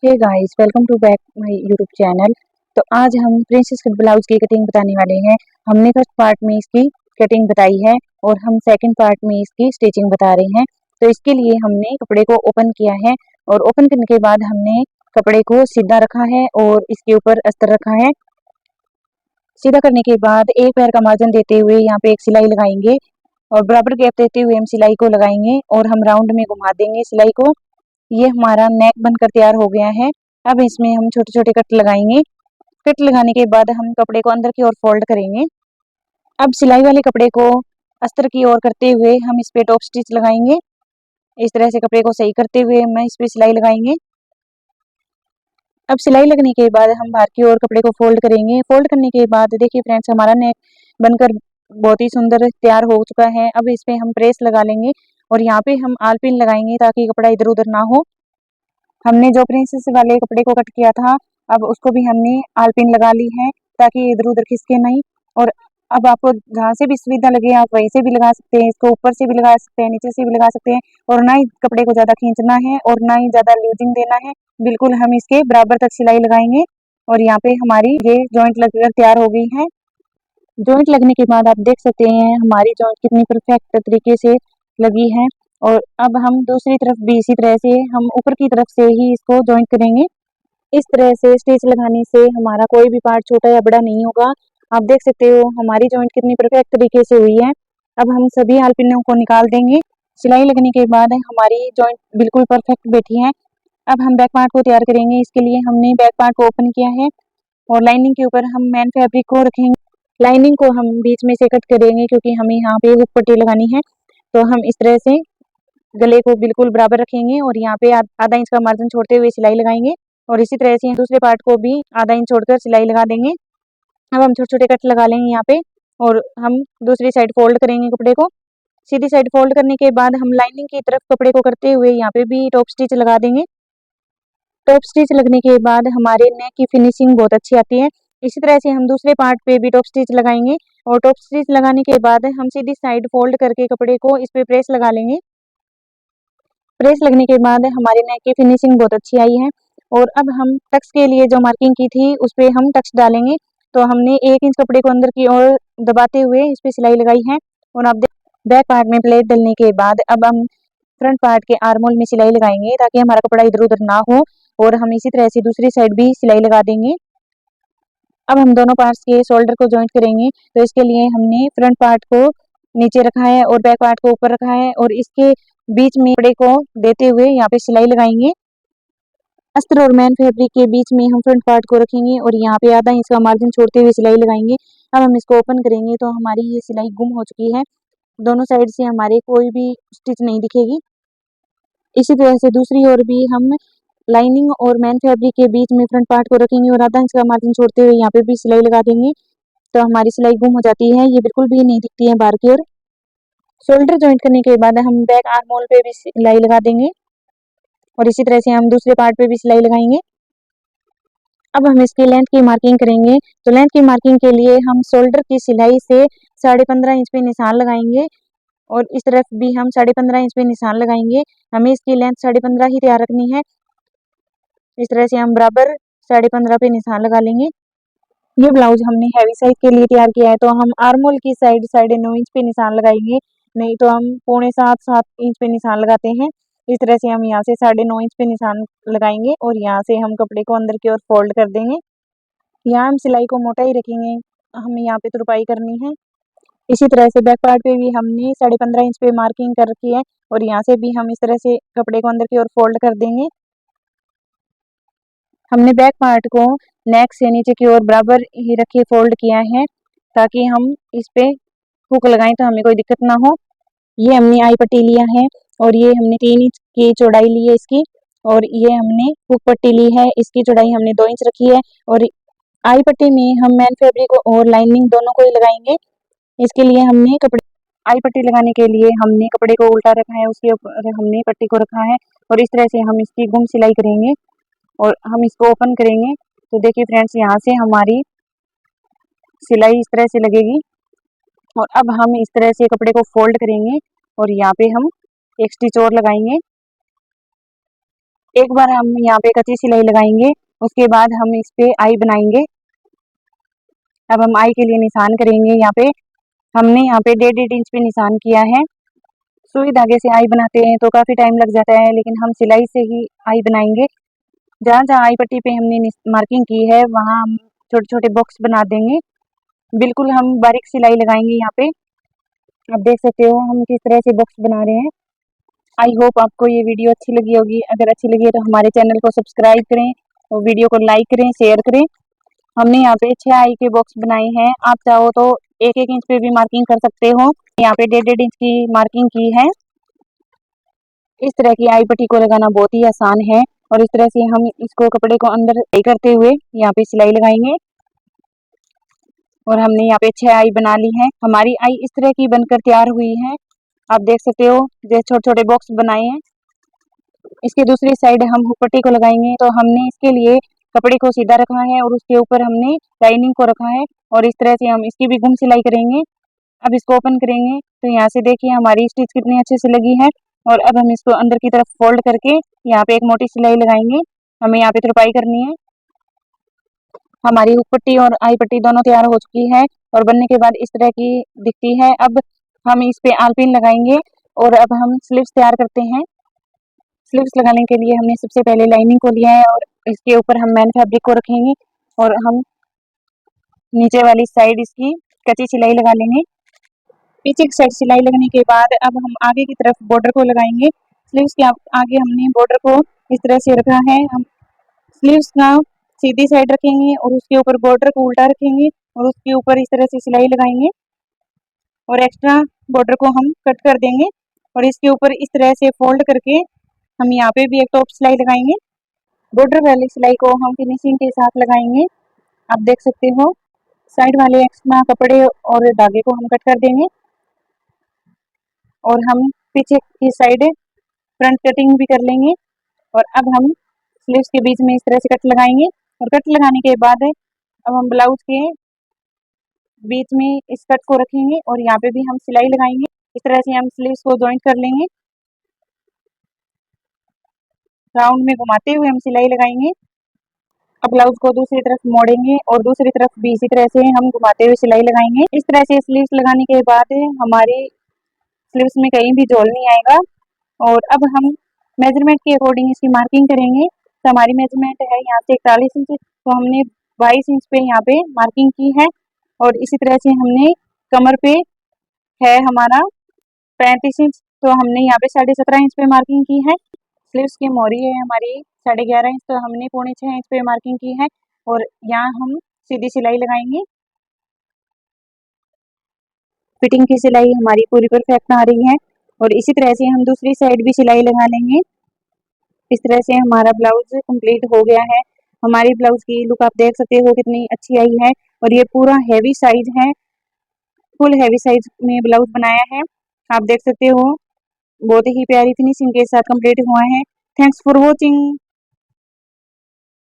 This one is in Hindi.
Hey guys, welcome to back my YouTube channel. तो आज हम प्रिंसेस कट ब्लाउज की कटिंग बताने वाले हैं। हमने फर्स्ट पार्ट में इसकी कटिंग बताई है और हम सेकंड पार्ट में इसकी स्टिचिंग बता रहे हैं। तो इसके लिए हमने कपड़े को ओपन किया है और ओपन करने के बाद हमने कपड़े को सीधा रखा है और इसके ऊपर अस्तर रखा है। सीधा करने के बाद एक पैर का मार्जिन देते हुए यहाँ पे एक सिलाई लगाएंगे और बराबर गैप देते हुए हम सिलाई को लगाएंगे और हम राउंड में घुमा देंगे सिलाई को। ये हमारा नेक बनकर तैयार हो गया है। अब इसमें हम छोटे छोटे कट लगाएंगे। कट लगाने के बाद हम कपड़े को अंदर की ओर फोल्ड करेंगे। अब सिलाई वाले कपड़े को अस्तर की ओर करते हुए हम इस पे टॉप स्टिच लगाएंगे। इस तरह से कपड़े को सही करते हुए हम इस पे सिलाई लगाएंगे। अब सिलाई लगने के बाद हम बाहर की ओर कपड़े को फोल्ड करेंगे। फोल्ड करने के बाद देखिए फ्रेंड्स, हमारा नेक बनकर बहुत ही सुंदर तैयार हो चुका है। अब इस पे हम प्रेस लगा लेंगे और यहाँ पे हम आल पिन लगाएंगे ताकि कपड़ा इधर उधर ना हो। हमने जो प्रिंसेस वाले कपड़े को कट किया था, अब उसको भी हमने आल पिन लगा ली है ताकि इधर उधर खिसके नहीं। और अब आपको जहाँ से भी सुविधा लगे आप वहीं से भी लगा सकते हैं। इसको ऊपर से भी लगा सकते हैं, नीचे से भी लगा सकते हैं। और ना ही कपड़े को ज़्यादा खींचना है और ना ही ज़्यादा लूजिंग देना है। बिल्कुल हम इसके बराबर तक सिलाई लगाएंगे और यहाँ पे हमारी ये जॉइंट लगकर तैयार हो गई है। जॉइंट लगने के बाद आप देख सकते हैं हमारी जॉइंट कितनी परफेक्ट तरीके से लगी है। और अब हम दूसरी तरफ भी इसी तरह से हम ऊपर की तरफ से ही इसको जॉइंट करेंगे। इस तरह से स्टिच लगाने से हमारा कोई भी पार्ट छोटा या बड़ा नहीं होगा। आप देख सकते हो हमारी जॉइंट कितनी परफेक्ट तरीके से हुई है। अब हम सभी आलपिनों को निकाल देंगे। सिलाई लगने के बाद हमारी जॉइंट बिल्कुल परफेक्ट बैठी है। अब हम बैक पार्ट को तैयार करेंगे। इसके लिए हमने बैक पार्ट को ओपन किया है और लाइनिंग के ऊपर हम मेन फैब्रिक को रखेंगे। लाइनिंग को हम बीच में से कट करेंगे क्योंकि हमें यहाँ पे हुक पट्टी लगानी है। तो हम इस तरह से गले को बिल्कुल बराबर रखेंगे और यहाँ पे आधा इंच का मार्जिन छोड़ते हुए सिलाई लगाएंगे और इसी तरह से दूसरे पार्ट को भी आधा इंच छोड़कर सिलाई लगा देंगे। अब हम छोटे छोटे कट लगा लेंगे यहाँ पे और हम दूसरी साइड फोल्ड करेंगे कपड़े को। सीधी साइड फोल्ड करने के बाद हम लाइनिंग की तरफ कपड़े को करते हुए यहाँ पे भी टॉप स्टिच लगा देंगे। टॉप स्टिच लगने के बाद हमारे नेक की फिनिशिंग बहुत अच्छी आती है। इसी तरह से हम दूसरे पार्ट पे भी टॉप स्टिच लगाएंगे और टॉप स्टिच लगाने के बाद हम सीधी साइड फोल्ड करके कपड़े को इस पे प्रेस लगा लेंगे। प्रेस लगने के बाद हमारे नेक की फिनिशिंग बहुत अच्छी आई है। और अब हम टक्स के लिए जो मार्किंग की थी उस पे हम टक्स डालेंगे। तो हमने 1 इंच कपड़े को अंदर की ओर दबाते हुए इस पे सिलाई लगाई है। और आप बैक पार्ट में प्लेट डलने के बाद अब हम फ्रंट पार्ट के आर्मोल में सिलाई लगाएंगे ताकि हमारा कपड़ा इधर उधर ना हो। और हम इसी तरह से दूसरी साइड भी सिलाई लगा देंगे। अब हम दोनों पार्ट्स के शोल्डर को जॉइंट करेंगे। तो इसके लिए हमने फ्रंट पार्ट को नीचे रखा है और बैक पार्ट को ऊपर रखा है और इसके बीच में कपड़े को देते हुए यहाँ पे सिलाई लगाएंगे। अस्तर और मैन फैब्रिक के बीच में हम फ्रंट पार्ट को रखेंगे और यहाँ पे आधा इंच का मार्जिन छोड़ते हुए सिलाई लगाएंगे। अब हम इसको ओपन करेंगे तो हमारी ये सिलाई गुम हो चुकी है। दोनों साइड से हमारे कोई भी स्टिच नहीं दिखेगी। इसी तरह से दूसरी ओर भी हम लाइनिंग और मैन फैब्रिक के बीच में फ्रंट पार्ट को रखेंगे और आधा इंच का मार्जिन छोड़ते हुए यहाँ पे भी सिलाई लगा देंगे। तो हमारी सिलाई गुम हो जाती है, ये बिल्कुल भी नहीं दिखती है बाहर की ओर। शोल्डर जॉइंट करने के बाद हम बैक आर्म होल पे भी सिलाई लगा देंगे और इसी तरह से हम दूसरे पार्ट पे भी सिलाई लगाएंगे। अब हम इसकी लेंथ की मार्किंग करेंगे। तो लेंथ की मार्किंग के लिए हम शोल्डर की सिलाई से 15.5 इंच पे निशान लगाएंगे और इस तरफ भी हम 15.5 इंच पे निशान लगाएंगे। हमें इसकी लेंथ 15.5 ही तैयार रखनी है। इस तरह से हम बराबर 15.5 पे निशान लगा लेंगे। ये ब्लाउज हमने हैवी साइज के लिए तैयार किया है तो हम आर्मोल की साइड 9.5 इंच पे निशान लगाएंगे। नहीं तो हम 6.75-7 इंच पे निशान लगाते हैं। इस तरह से हम यहाँ से 9.5 इंच पे निशान लगाएंगे और यहाँ से हम कपड़े को अंदर की ओर फोल्ड कर देंगे। यहाँ हम सिलाई को मोटा ही रखेंगे, हमें यहाँ पे तुरपाई करनी है। इसी तरह से बैक पार्ट पे भी हमने 15.5 इंच पे मार्किंग कर रखी है और यहाँ से भी हम इस तरह से कपड़े को अंदर की ओर फोल्ड कर देंगे। हमने बैक पार्ट को नेक से नीचे की ओर बराबर ही रखे फोल्ड किया है ताकि हम इस पे हुक लगाएं तो हमें कोई दिक्कत ना हो। ये हमने आई पट्टी लिया है और ये हमने 3 इंच की चौड़ाई ली है इसकी। और ये हमने हुक पट्टी ली है, इसकी चौड़ाई हमने 2 इंच रखी है। और आई पट्टी में हम मैन फैब्रिक और लाइनिंग दोनों को ही लगाएंगे। इसके लिए हमने कपड़े आई पट्टी लगाने के लिए हमने कपड़े को उल्टा रखा है, उसके ऊपर हमने पट्टी को रखा है और इस तरह से हम इसकी गुम सिलाई करेंगे और हम इसको ओपन करेंगे। तो देखिए फ्रेंड्स, यहाँ से हमारी सिलाई इस तरह से लगेगी। और अब हम इस तरह से कपड़े को फोल्ड करेंगे और यहाँ पे हम एक स्टिच और लगाएंगे। एक बार हम यहाँ पे कच्ची सिलाई लगाएंगे, उसके बाद हम इस पे आई बनाएंगे। अब हम आई के लिए निशान करेंगे। यहाँ पे हमने यहाँ पे 1.5 इंच पे निशान किया है। सुई धागे से आई बनाते हैं तो काफ़ी टाइम लग जाता है, लेकिन हम सिलाई से ही आई बनाएंगे। जहाँ जहाँ आई पट्टी पे हमने मार्किंग की है वहाँ हम छोटे छोटे बॉक्स बना देंगे। बिल्कुल हम बारीक सिलाई लगाएंगे यहाँ पे। आप देख सकते हो हम किस तरह से बॉक्स बना रहे हैं। आई होप आपको ये वीडियो अच्छी लगी होगी। अगर अच्छी लगी है तो हमारे चैनल को सब्सक्राइब करें और वीडियो को लाइक करें, शेयर करें। हमने यहाँ पे 6 आई के बॉक्स बनाए हैं। आप चाहो तो 1-1 इंच पे भी मार्किंग कर सकते हो। यहाँ पे 1.5 इंच की मार्किंग की है। इस तरह की आई पट्टी को लगाना बहुत ही आसान है और इस तरह से हम इसको कपड़े को अंदर करते हुए यहाँ पे सिलाई लगाएंगे। और हमने यहाँ पे 6 आई बना ली है। हमारी आई इस तरह की बनकर तैयार हुई है। आप देख सकते हो जैसे छोटे छोटे बॉक्स बनाए हैं। इसके दूसरी साइड हम हुक पट्टी को लगाएंगे। तो हमने इसके लिए कपड़े को सीधा रखा है और उसके ऊपर हमने लाइनिंग को रखा है और इस तरह से हम इसकी भी घुम सिलाई करेंगे। अब इसको ओपन करेंगे तो यहाँ से देखिए हमारी स्टिच कितनी अच्छे से लगी है। और अब हम इसको अंदर की तरफ फोल्ड करके यहाँ पे एक मोटी सिलाई लगाएंगे। हमें यहाँ पे तुरपाई करनी है। हमारी हुक पट्टी और आई पट्टी दोनों तैयार हो चुकी है और बनने के बाद इस तरह की दिखती है। अब हम इस पे आलपिन लगाएंगे और अब हम स्लीव्स तैयार करते हैं। स्लीव्स लगाने के लिए हमने सबसे पहले लाइनिंग को लिया है और इसके ऊपर हम मैन फैब्रिक को रखेंगे और हम नीचे वाली साइड इसकी कच्ची सिलाई लगा लेंगे। पीछे की साइड सिलाई लगने के बाद अब हम आगे की तरफ बॉर्डर को लगाएंगे। स्लीव्स के आगे हमने बॉर्डर को इस तरह से रखा है। हम स्लीव्स का सीधी साइड रखेंगे और उसके ऊपर बॉर्डर को उल्टा रखेंगे और उसके ऊपर इस तरह से सिलाई लगाएंगे और एक्स्ट्रा बॉर्डर को हम कट कर देंगे और इसके ऊपर इस तरह से फोल्ड करके हम यहाँ पे भी एक टॉप सिलाई लगाएंगे। बॉर्डर वाली सिलाई को हम फिनिशिंग के साथ लगाएंगे। आप देख सकते हो साइड वाले एक्स्ट्रा कपड़े और धागे को हम कट कर देंगे और हम पीछे की साइड फ्रंट कटिंग भी कर लेंगे। और अब हम स्लीव्स के बीच में इस तरह से कट लगाएंगे और कट लगाने के बाद अब हम ब्लाउज के बीच में इस कट को रखेंगे और यहाँ पे भी हम सिलाई लगाएंगे। इस तरह से हम स्लीव्स को जॉइंट कर लेंगे। राउंड में घुमाते हुए हम सिलाई लगाएंगे। अब ब्लाउज को दूसरी तरफ मोड़ेंगे और दूसरी तरफ भी इसी तरह से हम घुमाते हुए सिलाई लगाएंगे। इस तरह से स्लीव्स लगाने के बाद हमारे स्लीव्स में कहीं भी झोल नहीं आएगा। और अब हम मेजरमेंट के अकॉर्डिंग इसकी मार्किंग करेंगे। तो हमारी मेजरमेंट है यहाँ से 41 इंच, तो हमने 22 इंच पे यहाँ पे मार्किंग की है। और इसी तरह से हमने कमर पे है हमारा 35 इंच, तो हमने यहाँ पे 17.5 इंच पे मार्किंग की है। स्लीव्स की मोहरी है हमारी 11.5 इंच, तो हमने 6.25 इंच पे मार्किंग की है और यहाँ हम सीधी सिलाई लगाएंगे। फिटिंग की सिलाई हमारी पूरी परफेक्ट आ रही है और इसी तरह से हम दूसरी साइड भी सिलाई लगा लेंगे। इस तरह से हमारा ब्लाउज कंप्लीट हो गया है। हमारी ब्लाउज की लुक आप देख सकते हो कितनी अच्छी आई है और ये पूरा हैवी साइज है, फुल हैवी साइज में ब्लाउज बनाया है। आप देख सकते हो बहुत ही प्यारी फिनिशिंग के साथ कंप्लीट हुआ है। Thanks for watching.